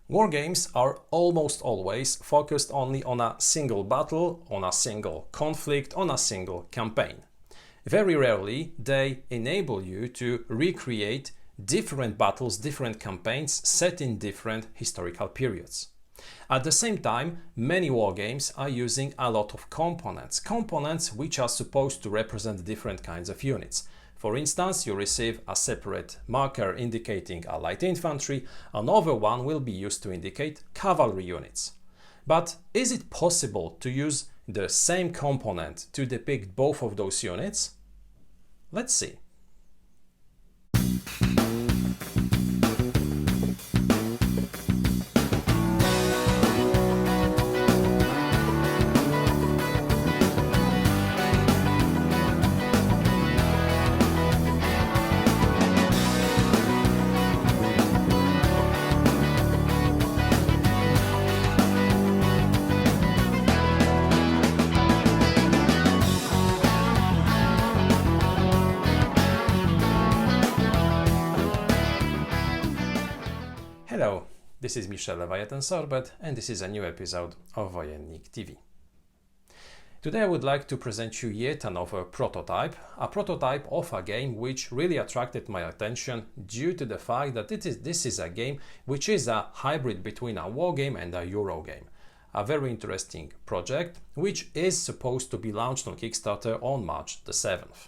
War games are almost always focused only on a single battle, on a single conflict, on a single campaign. Very rarely they enable you to recreate different battles, different campaigns set in different historical periods. At the same time, many war games are using a lot of components which are supposed to represent different kinds of units. For instance, you receive a separate marker indicating a light infantry, another one will be used to indicate cavalry units. But is it possible to use the same component to depict both of those units? Let's see. Hello, this is Michel Leviathan-Sorbet and this is a new episode of Wojennik TV. Today I would like to present you yet another prototype, a prototype of a game which really attracted my attention due to the fact that this is a game which is a hybrid between a war game and a Euro game. A very interesting project which is supposed to be launched on Kickstarter on March the 7th.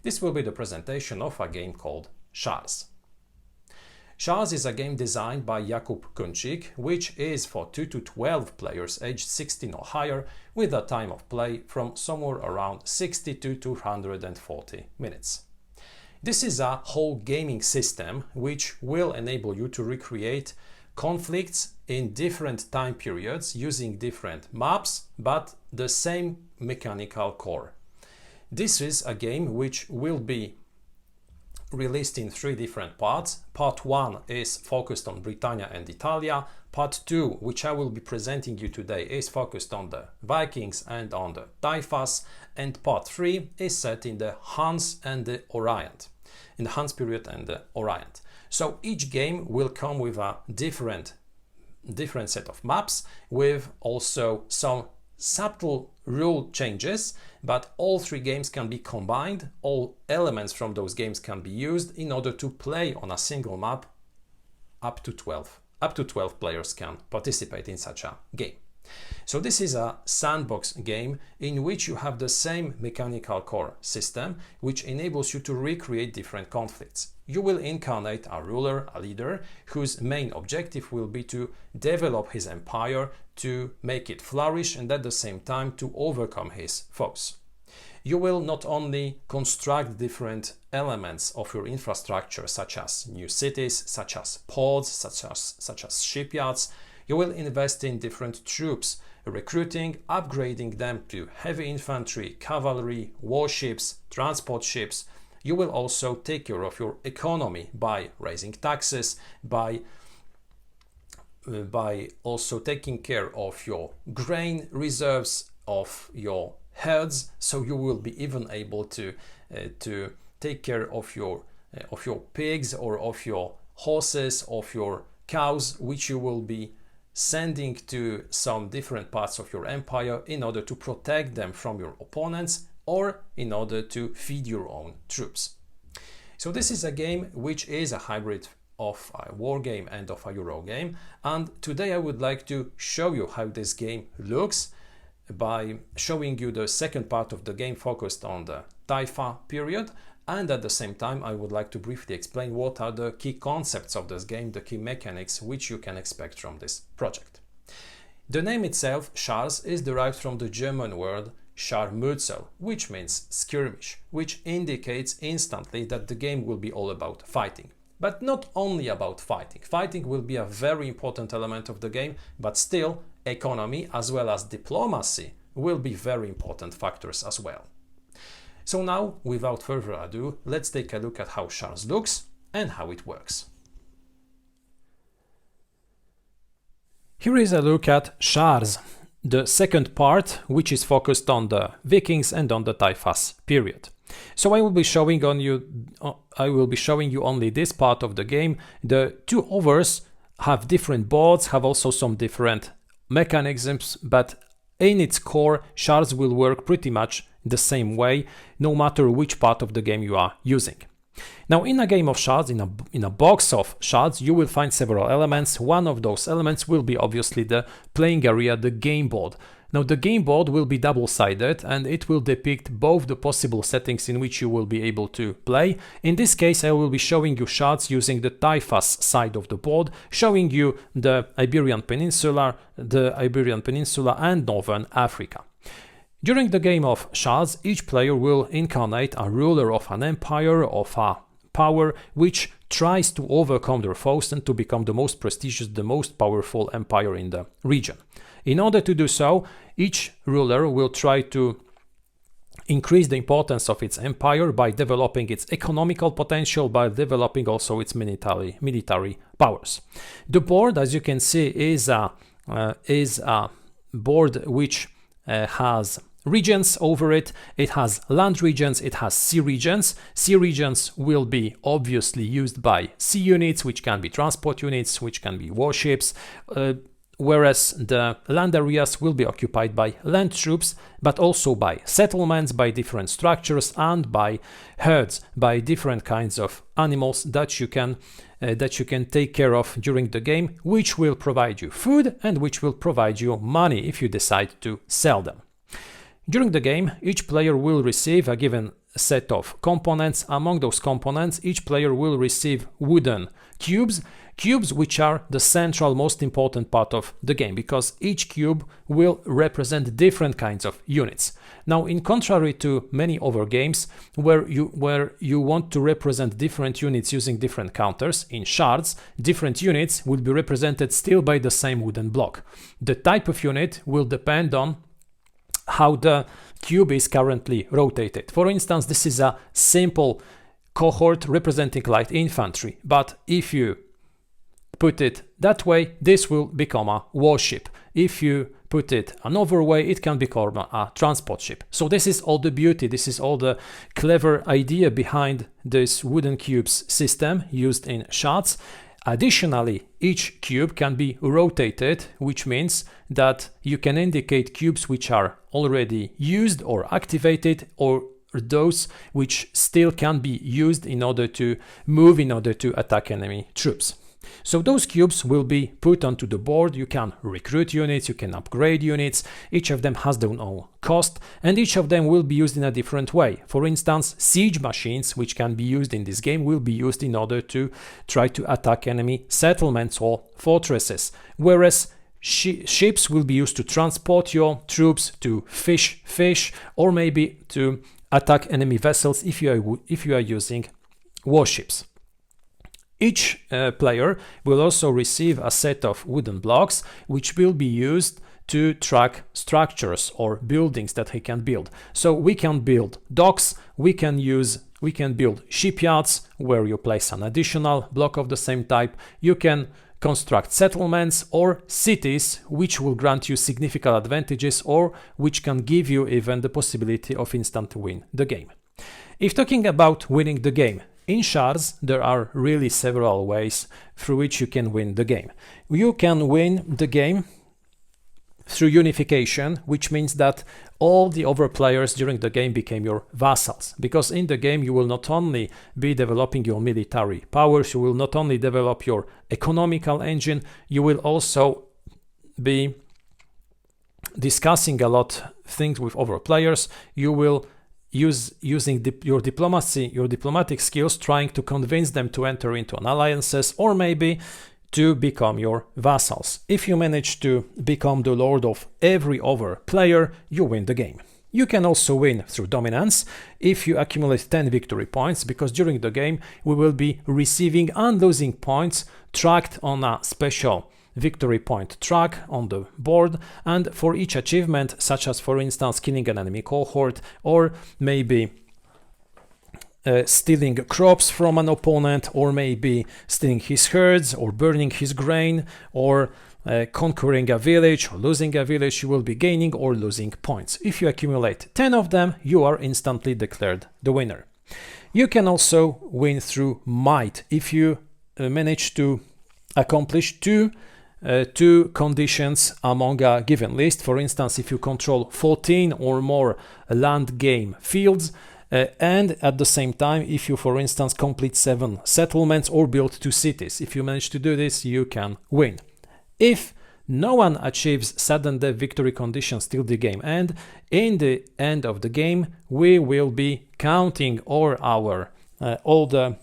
This will be the presentation of a game called Scharz. Scharz is a game designed by Jakub Kunčík, which is for 2 to 12 players aged 16 or higher, with a time of play from somewhere around 60 to 240 minutes. This is a whole gaming system which will enable you to recreate conflicts in different time periods using different maps, but the same mechanical core. This is a game which will be released in 3 different parts. Part 1 is focused on Britannia and Italia. Part 2, which I will be presenting you today, is focused on the Vikings and on the Taifas. And Part 3 is set in the Huns and the Orient, in the Huns period and the Orient. So each game will come with a different set of maps, with also some subtle rule changes, but all 3 games can be combined. All elements from those games can be used in order to play on a single map. Up to 12 players can participate in such a game. So this is a sandbox game in which you have the same mechanical core system, which enables you to recreate different conflicts. You will incarnate a ruler, a leader, whose main objective will be to develop his empire, to make it flourish, and at the same time to overcome his foes. You will not only construct different elements of your infrastructure, such as new cities, such as ports, such as shipyards. You will invest in different troops, recruiting, upgrading them to heavy infantry, cavalry, warships, transport ships. You will also take care of your economy by raising taxes, by also taking care of your grain reserves, of your herds. So you will be even able to take care of your pigs or of your horses, of your cows, which you will be sending to some different parts of your empire in order to protect them from your opponents or in order to feed your own troops. So this is a game which is a hybrid of a war game and of a Euro game, and today I would like to show you how this game looks by showing you the second part of the game focused on the Taifa period, and at the same time I would like to briefly explain what are the key concepts of this game, the key mechanics which you can expect from this project. The name itself, Scharz, is derived from the German word Scharmützel, which means skirmish, which indicates instantly that the game will be all about fighting. But not only about fighting. Fighting will be a very important element of the game, but still economy as well as diplomacy will be very important factors as well. So now, without further ado, let's take a look at how Scharz looks and how it works. Here is a look at Scharz, the second part, which is focused on the Vikings and on the Taifas period. So I will be showing you only this part of the game. The 2 others have different boards, have also some different mechanisms, but in its core, Scharz will work pretty much the same way, no matter which part of the game you are using. Now, in a game of Scharz, in a box of Scharz, you will find several elements. One of those elements will be obviously the playing area, the game board. Now, the game board will be double-sided and it will depict both the possible settings in which you will be able to play. In this case, I will be showing you Scharz using the Taifas side of the board, showing you the Iberian Peninsula and Northern Africa. During the game of Scharz, each player will incarnate a ruler of an empire, of a power, which tries to overcome their foes and to become the most prestigious, the most powerful empire in the region. In order to do so, each ruler will try to increase the importance of its empire by developing its economical potential, by developing also its military powers. The board, as you can see, is a board which has regions over it. It has land regions, it has sea regions. Sea regions will be obviously used by sea units, which can be transport units, which can be warships, whereas the land areas will be occupied by land troops, but also by settlements, by different structures, and by herds, by different kinds of animals that you can take care of during the game, which will provide you food and which will provide you money if you decide to sell them. During the game, each player will receive a given set of components. Among those components, each player will receive wooden cubes which are the central, most important part of the game, because each cube will represent different kinds of units. Now, in contrary to many other games where you want to represent different units using different counters, in Scharz, different units will be represented still by the same wooden block. The type of unit will depend on how the cube is currently rotated. For instance, this is a simple cohort representing light infantry, but if you put it that way, this will become a warship. If you put it another way, it can become a transport ship. So this is all the beauty, this is all the clever idea behind this wooden cubes system used in Scharz. Additionally, each cube can be rotated, which means that you can indicate cubes which are already used or activated, or those which still can be used in order to move, in order to attack enemy troops. So those cubes will be put onto the board. You can recruit units, you can upgrade units, each of them has their own cost, and each of them will be used in a different way. For instance, siege machines, which can be used in this game, will be used in order to try to attack enemy settlements or fortresses, whereas ships will be used to transport your troops, to fish, or maybe to attack enemy vessels if you are using warships. Each player will also receive a set of wooden blocks which will be used to track structures or buildings that he can build. So we can build docks, we can build shipyards where you place an additional block of the same type. You can construct settlements or cities which will grant you significant advantages or which can give you even the possibility of instant win the game. If talking about winning the game, in Scharz, there are really several ways through which you can win the game. You can win the game through unification, which means that all the other players during the game became your vassals. Because in the game, you will not only be developing your military powers, you will not only develop your economical engine, you will also be discussing a lot of things with other players. You will using your diplomatic skills, trying to convince them to enter into an alliances or maybe to become your vassals. If you manage to become the lord of every other player, you win the game. You can also win through dominance if you accumulate 10 victory points, because during the game we will be receiving and losing points tracked on a special victory point track on the board, and for each achievement, such as for instance killing an enemy cohort or maybe stealing crops from an opponent, or maybe stealing his herds or burning his grain, or conquering a village or losing a village, you will be gaining or losing points. If you accumulate 10 of them, you are instantly declared the winner. You can also win through might if you manage to accomplish two conditions among a given list. For instance, if you control 14 or more land game fields, and at the same time, if you, for instance, complete 7 settlements or build 2 cities. If you manage to do this, you can win. If no one achieves sudden death victory conditions till the game end, in the end of the game, we will be counting all the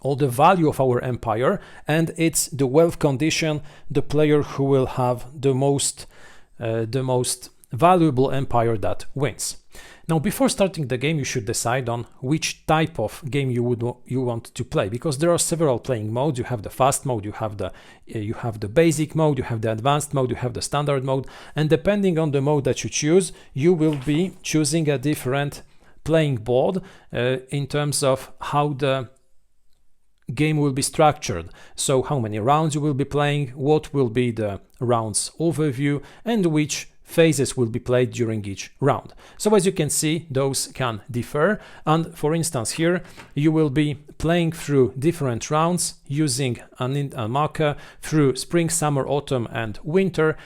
value of our empire, and it's the wealth condition, the player who will have the most valuable empire that wins. Now, before starting the game, you should decide on which type of game you want to play, because there are several playing modes. You have the fast mode, you have the basic mode, you have the advanced mode, you have the standard mode, and depending on the mode that you choose, you will be choosing a different playing board in terms of how the game will be structured. So how many rounds you will be playing, what will be the rounds overview, and which phases will be played during each round. So as you can see, those can differ, and for instance here you will be playing through different rounds using a marker through spring, summer, autumn and winter,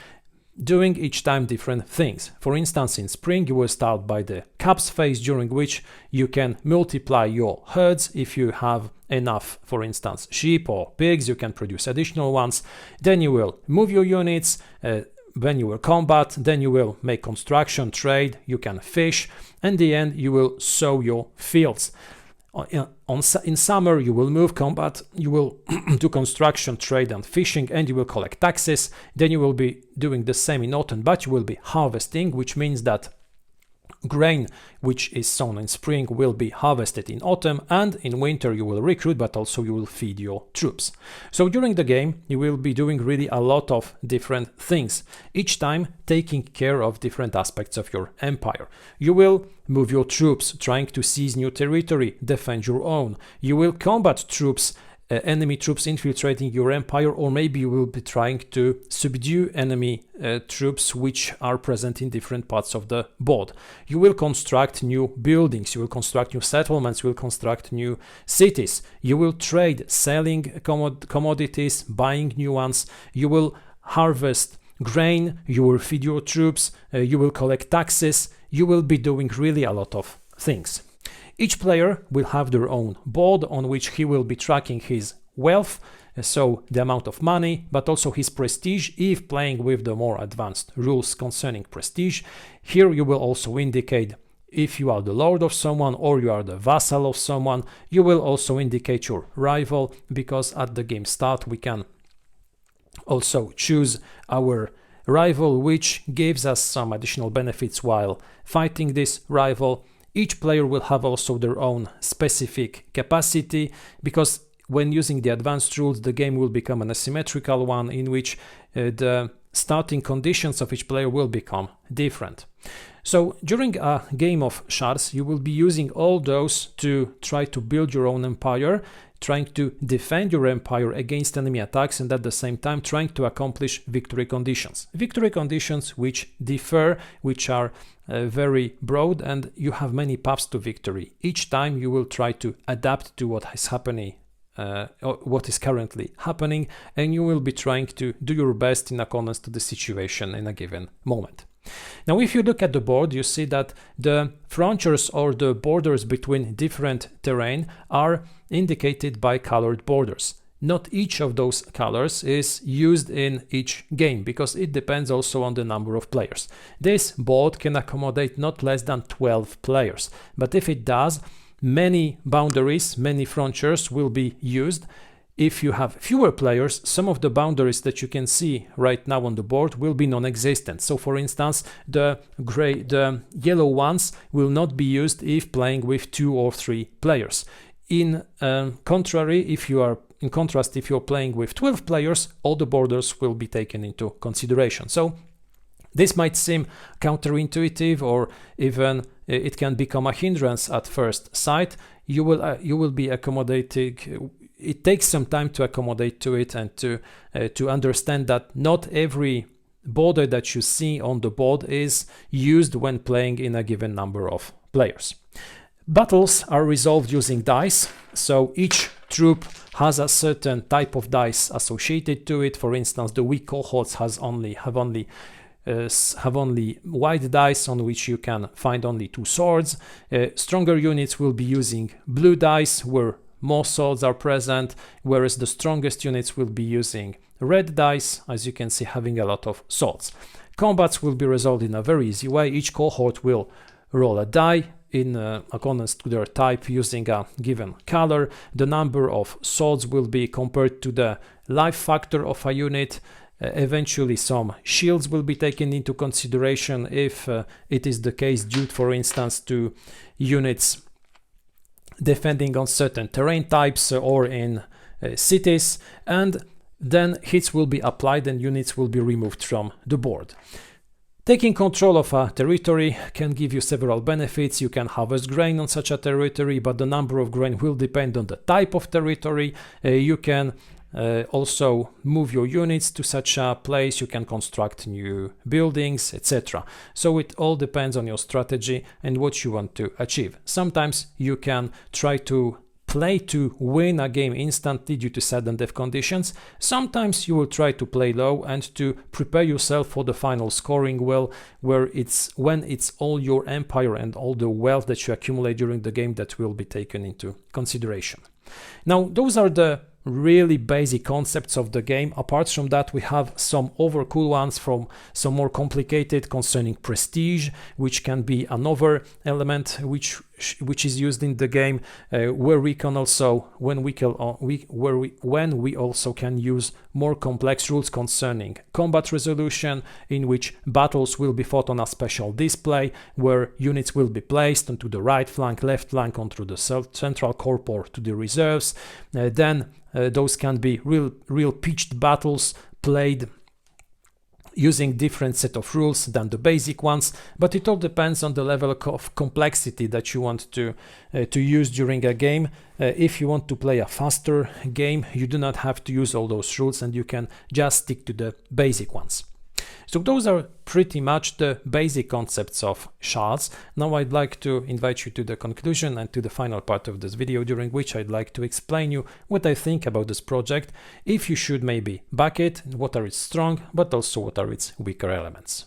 doing each time different things. For instance, in spring you will start by the caps phase, during which you can multiply your herds. If you have enough, for instance, sheep or pigs, you can produce additional ones. Then you will move your units, then you will combat, then you will make construction, trade, you can fish, and in the end you will sow your fields. In summer you will move, combat, you will do construction, trade and fishing, and you will collect taxes. Then you will be doing the same in autumn, but you will be harvesting, which means that grain which is sown in spring will be harvested in autumn, and in winter you will recruit, but also you will feed your troops. So during the game you will be doing really a lot of different things, each time taking care of different aspects of your empire. You will move your troops, trying to seize new territory, defend your own. You will combat troops, enemy troops infiltrating your empire, or maybe you will be trying to subdue enemy troops which are present in different parts of the board. You will construct new buildings, you will construct new settlements, you will construct new cities. You will trade, selling commodities, buying new ones. You will harvest grain, you will feed your troops, you will collect taxes. You will be doing really a lot of things. Each player will have their own board on which he will be tracking his wealth, so the amount of money, but also his prestige if playing with the more advanced rules concerning prestige. Here you will also indicate if you are the lord of someone or you are the vassal of someone. You will also indicate your rival, because at the game start we can also choose our rival, which gives us some additional benefits while fighting this rival. Each player will have also their own specific capacity, because when using the advanced rules, the game will become an asymmetrical one in which the starting conditions of each player will become different. So during a game of Scharz, you will be using all those to try to build your own empire, trying to defend your empire against enemy attacks, and at the same time trying to accomplish victory conditions. Victory conditions which differ, which are very broad, and you have many paths to victory. Each time you will try to adapt to what is happening, what is currently happening, and you will be trying to do your best in accordance to the situation in a given moment. Now, if you look at the board, you see that the frontiers or the borders between different terrain are indicated by colored borders. Not each of those colors is used in each game, because it depends also on the number of players. This board can accommodate not less than 12 players, but if it does, many boundaries, many frontiers will be used. If you have fewer players, some of the boundaries that you can see right now on the board will be non-existent. So for instance, the yellow ones will not be used if playing with 2 or 3 players. In contrast, if you're playing with 12 players, all the borders will be taken into consideration. So this might seem counterintuitive, or even it can become a hindrance at first sight. You will be accommodating. It takes some time to accommodate to it, and to understand that not every border that you see on the board is used when playing in a given number of players. Battles are resolved using dice, so each troop has a certain type of dice associated to it. For instance, the weak cohorts have only white dice on which you can find only 2 swords. Stronger units will be using blue dice where more swords are present, whereas the strongest units will be using red dice, as you can see, having a lot of swords. Combats will be resolved in a very easy way. Each cohort will roll a die in accordance to their type using a given color. The number of swords will be compared to the life factor of a unit. Eventually some shields will be taken into consideration if it is the case due, for instance, to units defending on certain terrain types or in cities, and then hits will be applied and units will be removed from the board. Taking control of a territory can give you several benefits. You can harvest grain on such a territory, but the number of grain will depend on the type of territory. You can also move your units to such a place, you can construct new buildings, etc. So it all depends on your strategy and what you want to achieve. Sometimes you can try to play to win a game instantly due to sudden death conditions. Sometimes you will try to play low and to prepare yourself for the final scoring well, when it's all your empire and all the wealth that you accumulate during the game that will be taken into consideration. Now, those are the really basic concepts of the game. Apart from that, we have some overcool ones from some more complicated concerning prestige, which can be another element which is used in the game, where we can also when we also can use more complex rules concerning combat resolution, in which battles will be fought on a special display where units will be placed onto the right flank, left flank, onto the central corps or to the reserves. Then those can be real pitched battles played using different set of rules than the basic ones, but it all depends on the level of complexity that you want to use during a game. If you want to play a faster game, you do not have to use all those rules and you can just stick to the basic ones. So those are pretty much the basic concepts of Scharz. Now I'd like to invite you to the conclusion and to the final part of this video, during which I'd like to explain you what I think about this project, if you should maybe back it, what are its strong, but also what are its weaker elements.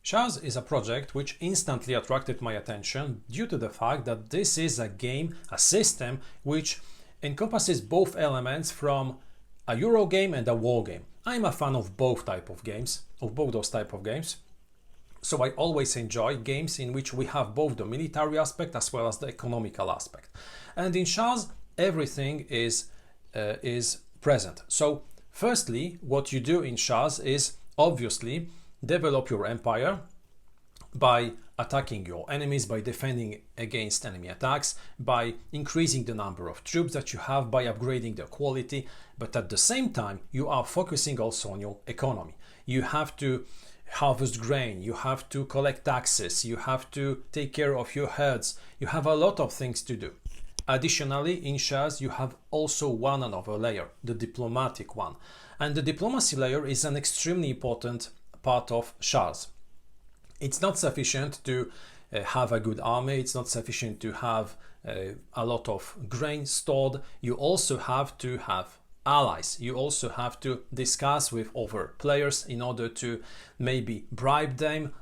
Scharz is a project which instantly attracted my attention due to the fact that this is a game, a system, which encompasses both elements from a Euro game and a war game. I'm a fan of both those type of games. So I always enjoy games in which we have both the military aspect as well as the economical aspect. And in Scharz, everything is present. So firstly, what you do in Scharz is obviously develop your empire by attacking your enemies, by defending against enemy attacks, by increasing the number of troops that you have, by upgrading their quality. But at the same time, you are focusing also on your economy. You have to harvest grain, you have to collect taxes, you have to take care of your herds. You have a lot of things to do. Additionally, in Scharz, you have also another layer, the diplomatic one. And the diplomacy layer is an extremely important part of Scharz. It's not sufficient to have a good army, it's not sufficient to have a lot of grain stored. You also have to have allies. You also have to discuss with other players in order to maybe bribe them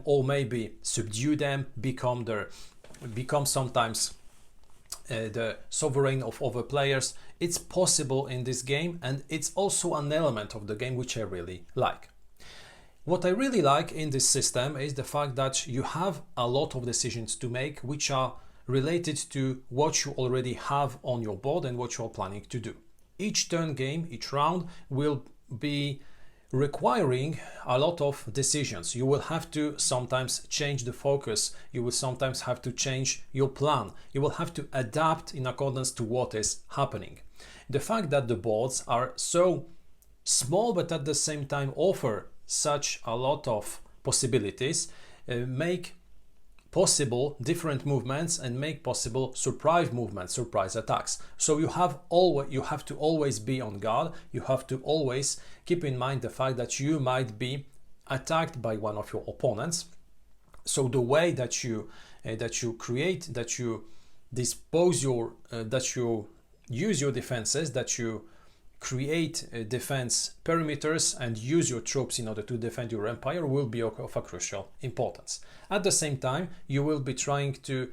or maybe subdue them, become sometimes the sovereign of other players. It's possible in this game, and it's also an element of the game which I really like. What I really like in this system is the fact that you have a lot of decisions to make which are related to what you already have on your board and what you're planning to do. Each turn game, each round will be requiring a lot of decisions. You will have to sometimes change the focus. You will sometimes have to change your plan. You will have to adapt in accordance to what is happening. The fact that the boards are so small but at the same time offer such a lot of possibilities make possible different movements and make possible surprise movements, surprise attacks. So you have to always be on guard. You have to always keep in mind the fact that you might be attacked by one of your opponents. So the way that you dispose your that you use your defenses, that you create defense perimeters and use your troops in order to defend your empire will be of a crucial importance. At the same time, you will be trying to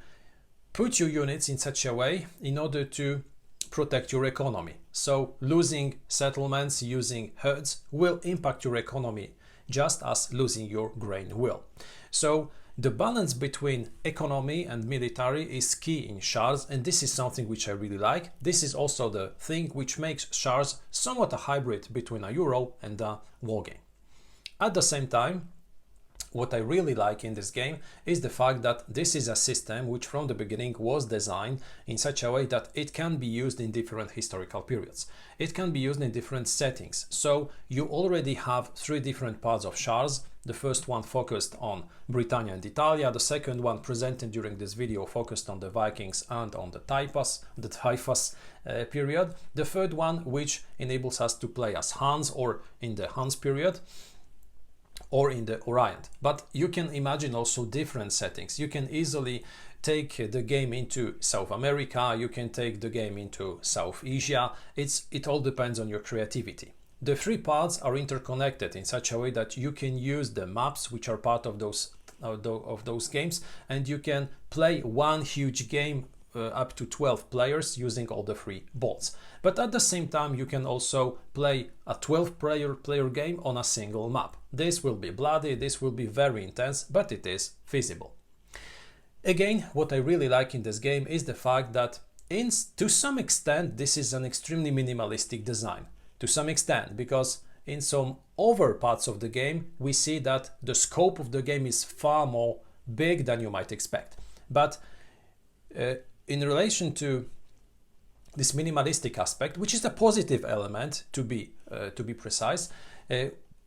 put your units in such a way in order to protect your economy. So losing settlements, using herds will impact your economy just as losing your grain will. So the balance between economy and military is key in Scharz, and this is something which I really like. This is also the thing which makes Scharz somewhat a hybrid between a Euro and a wargame. At the same time, what I really like in this game is the fact that this is a system which from the beginning was designed in such a way that it can be used in different historical periods. It can be used in different settings. So you already have 3 different parts of Scharz. The first one focused on Britannia and Italia, the second one presented during this video focused on the Vikings and on the Taifas period, the third one which enables us to play as Huns or in the Huns period, or in the Orient. But you can imagine also different settings. You can easily take the game into South America, you can take the game into South Asia. It all depends on your creativity. The 3 parts are interconnected in such a way that you can use the maps which are part of those games, and you can play one huge game up to 12 players using all the 3 boards. But at the same time, you can also play a 12-player game on a single map. This will be bloody, this will be very intense, but it is feasible. Again, what I really like in this game is the fact that to some extent this is an extremely minimalistic design. To some extent, because in some other parts of the game we see that the scope of the game is far more big than you might expect. But in relation to this minimalistic aspect, which is a positive element to be precise,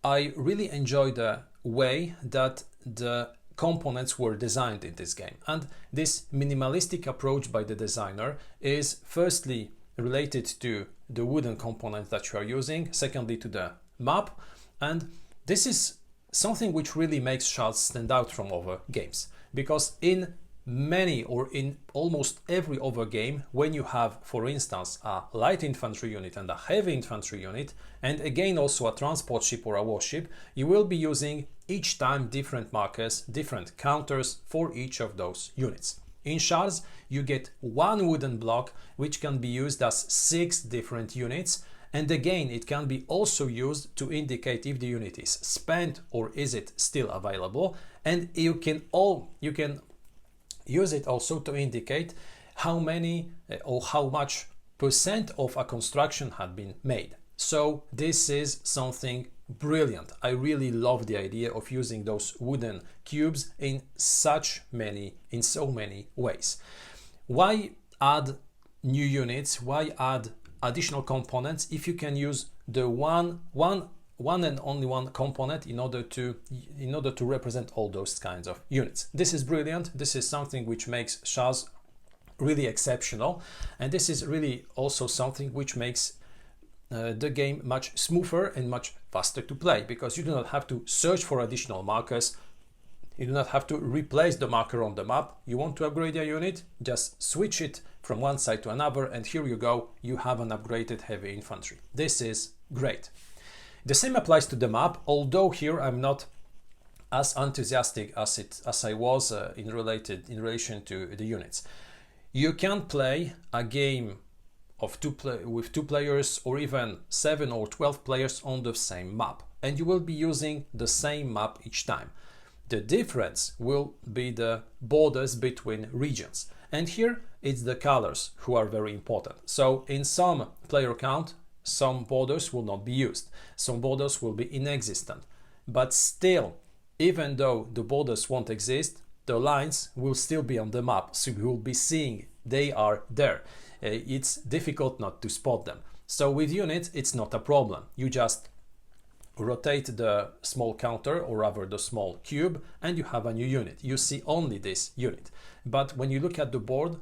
I really enjoy the way that the components were designed in this game. And this minimalistic approach by the designer is firstly related to the wooden components that you are using, secondly to the map, and this is something which really makes Scharz stand out from other games, because in many or in almost every other game, when you have, for instance, a light infantry unit and a heavy infantry unit, and again also a transport ship or a warship, you will be using each time different markers, different counters for each of those units. In Scharz, you get one wooden block which can be used as 6 different units, and again it can be also used to indicate if the unit is spent or is it still available, and you can use it also to indicate how many or how much percent of a construction had been made. So this is something brilliant. I really love the idea of using those wooden cubes in so many ways. Why add new units? Why add additional components if you can use the one and only one component in order to represent all those kinds of units? This is brilliant. This is something which makes Scharz really exceptional, and this is really also something which makes the game much smoother and much faster to play, because you do not have to search for additional markers, you do not have to replace the marker on the map. You want to upgrade your unit, just switch it from one side to another, and here you go, you have an upgraded heavy infantry. This is great. The same applies to the map, although here I'm not as enthusiastic as I was in relation to the units. You can play a game of with 2 players or even 7 or 12 players on the same map, and you will be using the same map each time. The difference will be the borders between regions, and here it's the colors who are very important. So in some player count, some borders will not be used, some borders will be inexistent, but still, even though the borders won't exist, the lines will still be on the map, so you will be seeing they are there. It's difficult not to spot them. So with units, it's not a problem. You just rotate the small counter, or rather the small cube, and you have a new unit. You see only this unit. But when you look at the board,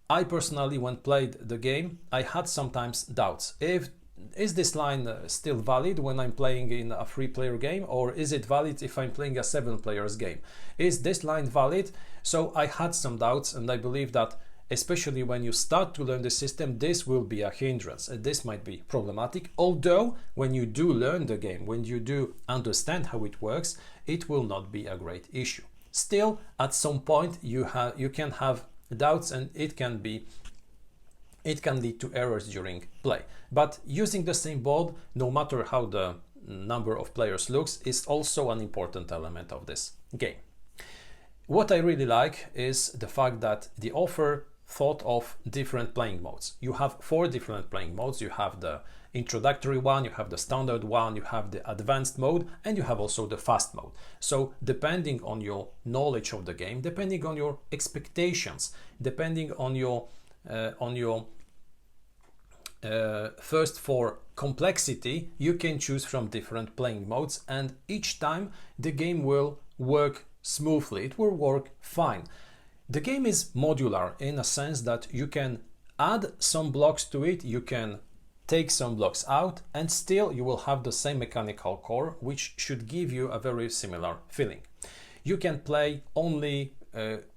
I personally, when played the game, I had sometimes doubts. Is this line still valid when I'm playing in a 3-player game, or is it valid if I'm playing a 7-player game? Is this line valid? So I had some doubts, and I believe that especially when you start to learn the system, this will be a hindrance and this might be problematic. Although when you do learn the game, when you do understand how it works, it will not be a great issue. Still, at some point you can have doubts, and it can lead to errors during play. But using the same board, no matter how the number of players looks, is also an important element of this game. What I really like is the fact that the author thought of different playing modes. You have 4 different playing modes. You have the introductory one, you have the standard one, you have the advanced mode, and you have also the fast mode. So depending on your knowledge of the game, depending on your expectations, depending on your thirst for complexity, you can choose from different playing modes, and each time the game will work smoothly, it will work fine. The game is modular in a sense that you can add some blocks to it, you can take some blocks out, and still you will have the same mechanical core, which should give you a very similar feeling. You can play only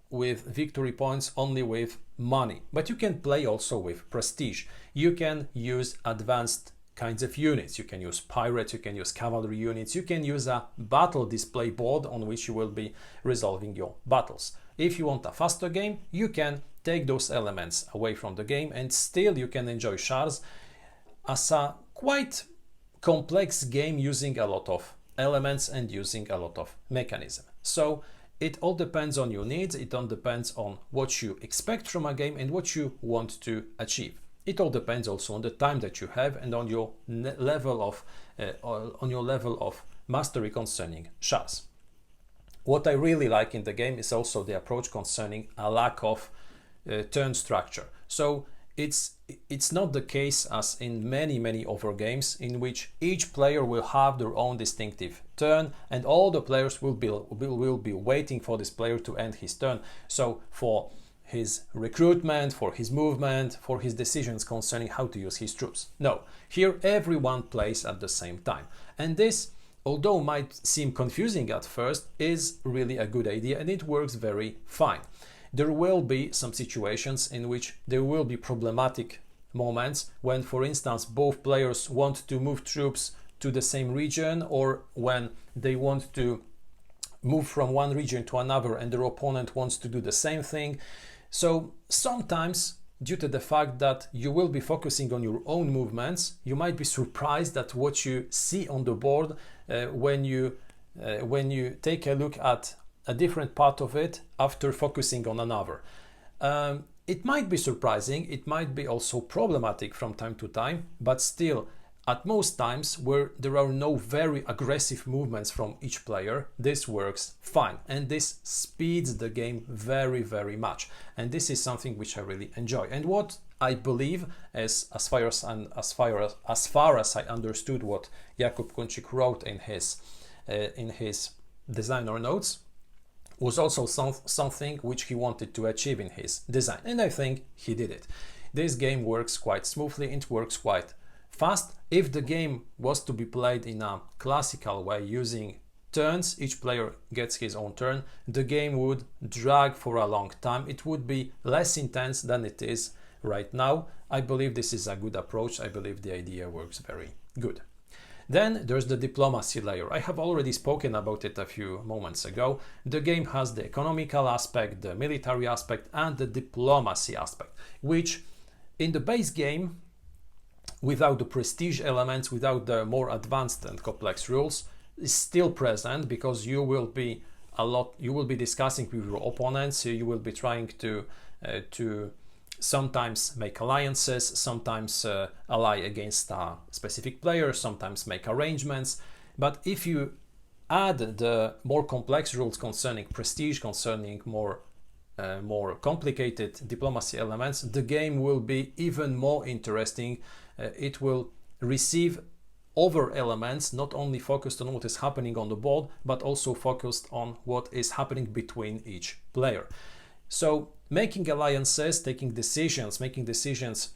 with victory points, only with money, but you can play also with prestige. You can use advanced kinds of units. You can use pirates, you can use cavalry units, you can use a battle display board on which you will be resolving your battles. If you want a faster game, you can take those elements away from the game, and still you can enjoy Scharz as a quite complex game using a lot of elements and using a lot of mechanism. So it all depends on your needs, it all depends on what you expect from a game and what you want to achieve. It all depends also on the time that you have and on your level of mastery concerning Scharz. What I really like in the game is also the approach concerning a lack of turn structure. So it's not the case as in many other games in which each player will have their own distinctive turn and all the players will be waiting for this player to end his turn. So for his recruitment, for his movement, for his decisions concerning how to use his troops. No, here everyone plays at the same time. And this, although might seem confusing at first, is really a good idea and it works very fine. There will be some situations in which there will be problematic moments when, for instance, both players want to move troops to the same region, or when they want to move from one region to another and their opponent wants to do the same thing. So sometimes, due to the fact that you will be focusing on your own movements, you might be surprised at what you see on the board when you take a look at a different part of it after focusing on another. It might be surprising, it might be also problematic from time to time, but still, at most times where there are no very aggressive movements from each player, this works fine, and this speeds the game very much. And this is something which I really enjoy. And what I believe, as far as I understood what Jakub Kunčík wrote in his designer notes, was also something which he wanted to achieve in his design, and I think he did it. This game works quite smoothly, it works quite fast. If the game was to be played in a classical way using turns, each player gets his own turn, the game would drag for a long time. It would be less intense than it is right now. I believe this is a good approach. I believe the idea works very good. Then there's the diplomacy layer. I have already spoken about it a few moments ago. The game has the economical aspect, the military aspect, and the diplomacy aspect, which in the base game, without the prestige elements, without the more advanced and complex rules, is still present, because you will be discussing with your opponents. You will be trying to sometimes make alliances, sometimes ally against a specific player, sometimes make arrangements. But if you add the more complex rules concerning prestige, concerning more complicated diplomacy elements, the game will be even more interesting. It will receive other elements, not only focused on what is happening on the board, but also focused on what is happening between each player. So making alliances, making decisions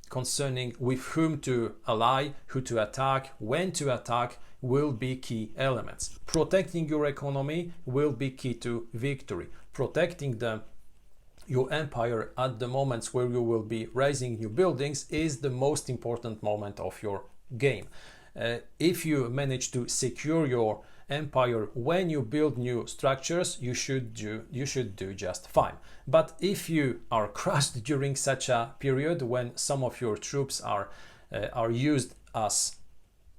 concerning with whom to ally, who to attack, when to attack, will be key elements. Protecting your economy will be key to victory. Protecting your empire at the moments where you will be raising new buildings is the most important moment of your game. If you manage to secure your empire when you build new structures, you should do just fine. But if you are crushed during such a period when some of your troops are used as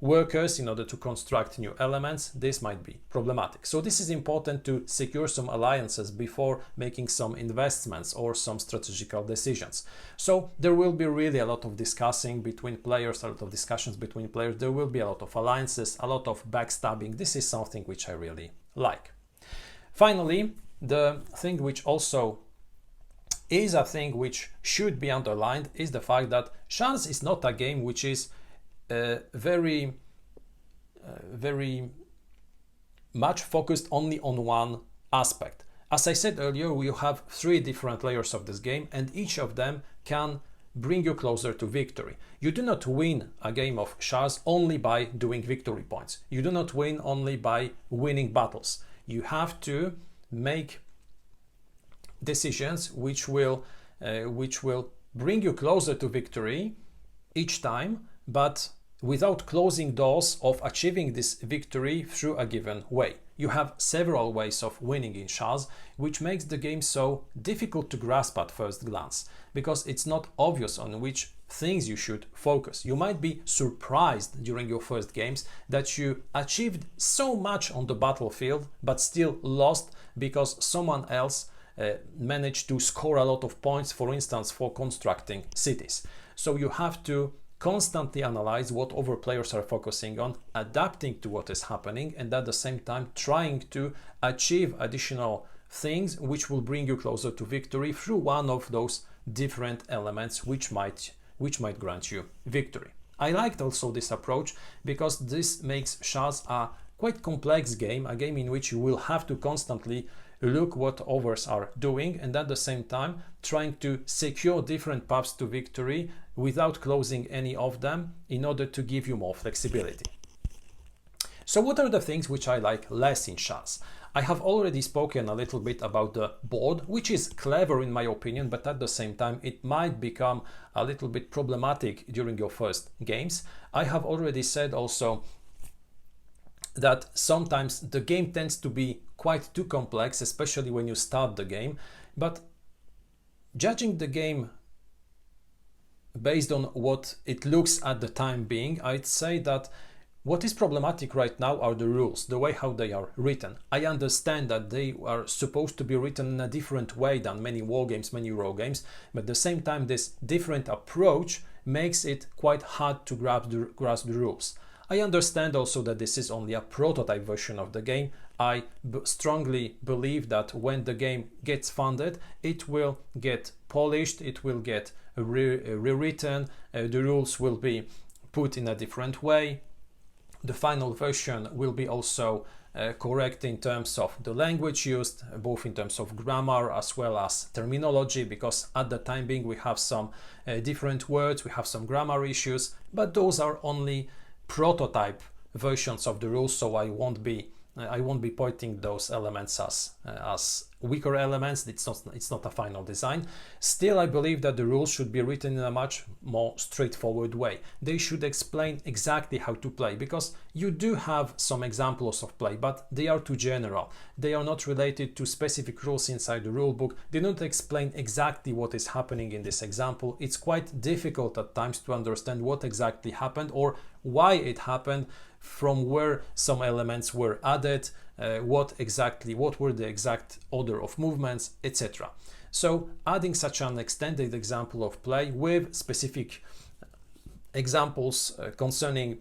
workers in order to construct new elements, this might be problematic. So this is important to secure some alliances before making some investments or some strategical decisions. So there will be really a lot of discussing between players, a lot of discussions between players. There will be a lot of alliances, a lot of backstabbing. This is something which I really like. Finally, the thing which also is a thing which should be underlined is the fact that Scharz is not a game which is very much focused only on one aspect. As I said earlier, we have 3 different layers of this game, and each of them can bring you closer to victory. You do not win a game of Scharz only by doing victory points. You do not win only by winning battles. You have to make decisions which will bring you closer to victory each time, but without closing doors of achieving this victory through a given way. You have several ways of winning in Scharz, which makes the game so difficult to grasp at first glance, because it's not obvious on which things you should focus. You might be surprised during your first games that you achieved so much on the battlefield, but still lost because someone else managed to score a lot of points, for instance, for constructing cities. So you have to constantly analyze what other players are focusing on, adapting to what is happening, and at the same time trying to achieve additional things which will bring you closer to victory through one of those different elements which might grant you victory. I liked also this approach because this makes Scharz a quite complex game, a game in which you will have to constantly look what others are doing, and at the same time trying to secure different paths to victory without closing any of them in order to give you more flexibility. So what are the things which I like less in Scharz? I have already spoken a little bit about the board, which is clever in my opinion, but at the same time it might become a little bit problematic during your first games. I have already said also that sometimes the game tends to be quite too complex, especially when you start the game, but judging the game based on what it looks at the time being, I'd say that what is problematic right now are the rules, the way how they are written. I understand that they are supposed to be written in a different way than many war games, many Euro games, but at the same time this different approach makes it quite hard to grasp the rules. I understand also that this is only a prototype version of the game. I strongly believe that when the game gets funded, it will get polished, it will get rewritten, the rules will be put in a different way. The final version will be also correct in terms of the language used, both in terms of grammar as well as terminology, because at the time being we have some different words, we have some grammar issues, but those are only prototype versions of the rules, so I won't be pointing those elements as weaker elements. It's not a final design. Still, I believe that the rules should be written in a much more straightforward way. They should explain exactly how to play, because you do have some examples of play, but they are too general. They are not related to specific rules inside the rulebook. They don't explain exactly what is happening in this example. It's quite difficult at times to understand what exactly happened or why it happened, from where some elements were added, what were the exact order of movements, etc. So adding such an extended example of play with specific examples concerning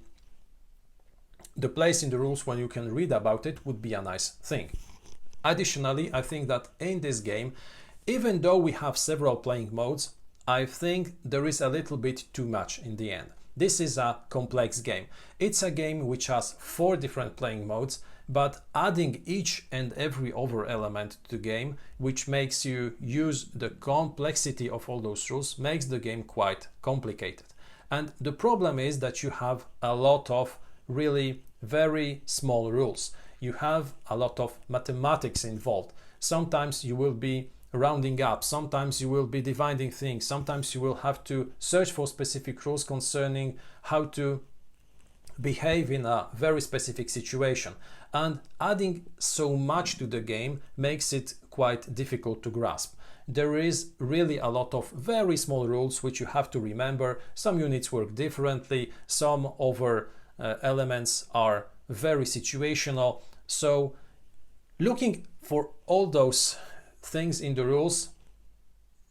the place in the rules when you can read about it would be a nice thing. Additionally, I think that in this game, even though we have several playing modes, I think there is a little bit too much in the end. This is a complex game. It's a game which has 4 different playing modes, but adding each and every other element to the game, which makes you use the complexity of all those rules, makes the game quite complicated. And the problem is that you have a lot of really very small rules. You have a lot of mathematics involved. Sometimes you will be rounding up, sometimes you will be dividing things, sometimes you will have to search for specific rules concerning how to behave in a very specific situation, and adding so much to the game makes it quite difficult to grasp. There is really a lot of very small rules which you have to remember. Some units work differently, some other elements are very situational, so looking for all those things in the rules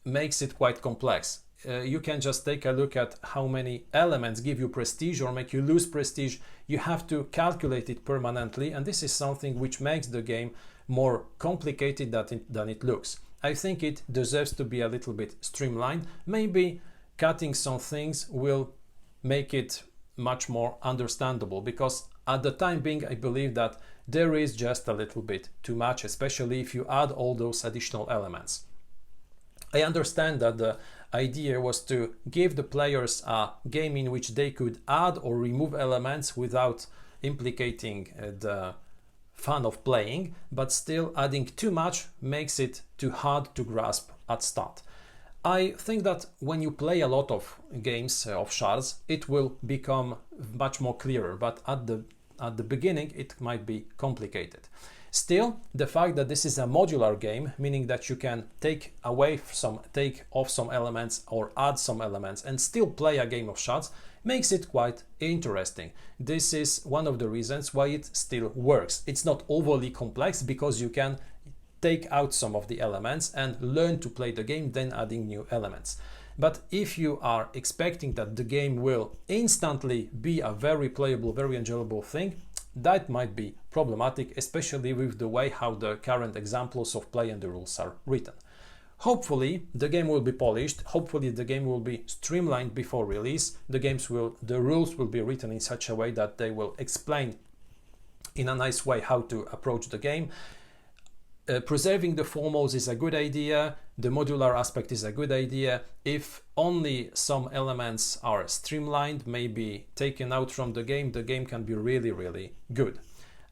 makes it quite complex. You can just take a look at how many elements give you prestige or make you lose prestige. You have to calculate it permanently, and this is something which makes the game more complicated than it looks. I think it deserves to be a little bit streamlined. Maybe cutting some things will make it much more understandable, because at the time being I believe that there is just a little bit too much, especially if you add all those additional elements. I understand that the idea was to give the players a game in which they could add or remove elements without implicating the fun of playing, but still adding too much makes it too hard to grasp at start. I think that when you play a lot of games of Scharz, it will become much more clearer, but at the beginning it might be complicated. Still, the fact that this is a modular game, meaning that you can take off some elements or add some elements and still play a game of Scharz, makes it quite interesting. This is one of the reasons why it still works. It's not overly complex because you can take out some of the elements and learn to play the game, then adding new elements. But if you are expecting that the game will instantly be a very playable, very enjoyable thing, that might be problematic, especially with the way how the current examples of play and the rules are written. Hopefully the game will be polished, hopefully the game will be streamlined before release, the rules will be written in such a way that they will explain in a nice way how to approach the game. Preserving the formals is a good idea, the modular aspect is a good idea. If only some elements are streamlined, maybe taken out from the game can be really, really good.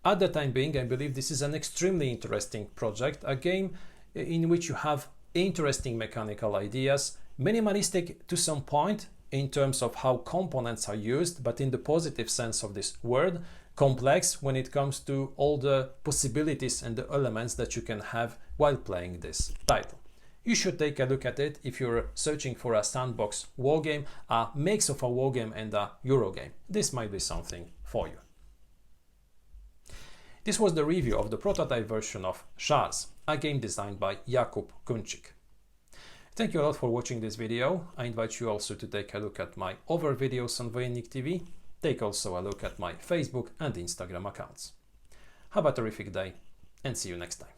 At the time being, I believe this is an extremely interesting project, a game in which you have interesting mechanical ideas, minimalistic to some point in terms of how components are used, but in the positive sense of this word, complex when it comes to all the possibilities and the elements that you can have while playing this title. You should take a look at it if you're searching for a sandbox wargame, a mix of a wargame and a Eurogame. This might be something for you. This was the review of the prototype version of Scharz, a game designed by Jakub Kunčík. Thank you a lot for watching this video. I invite you also to take a look at my other videos on Wojennik TV. Take also a look at my Facebook and Instagram accounts. Have a terrific day and see you next time.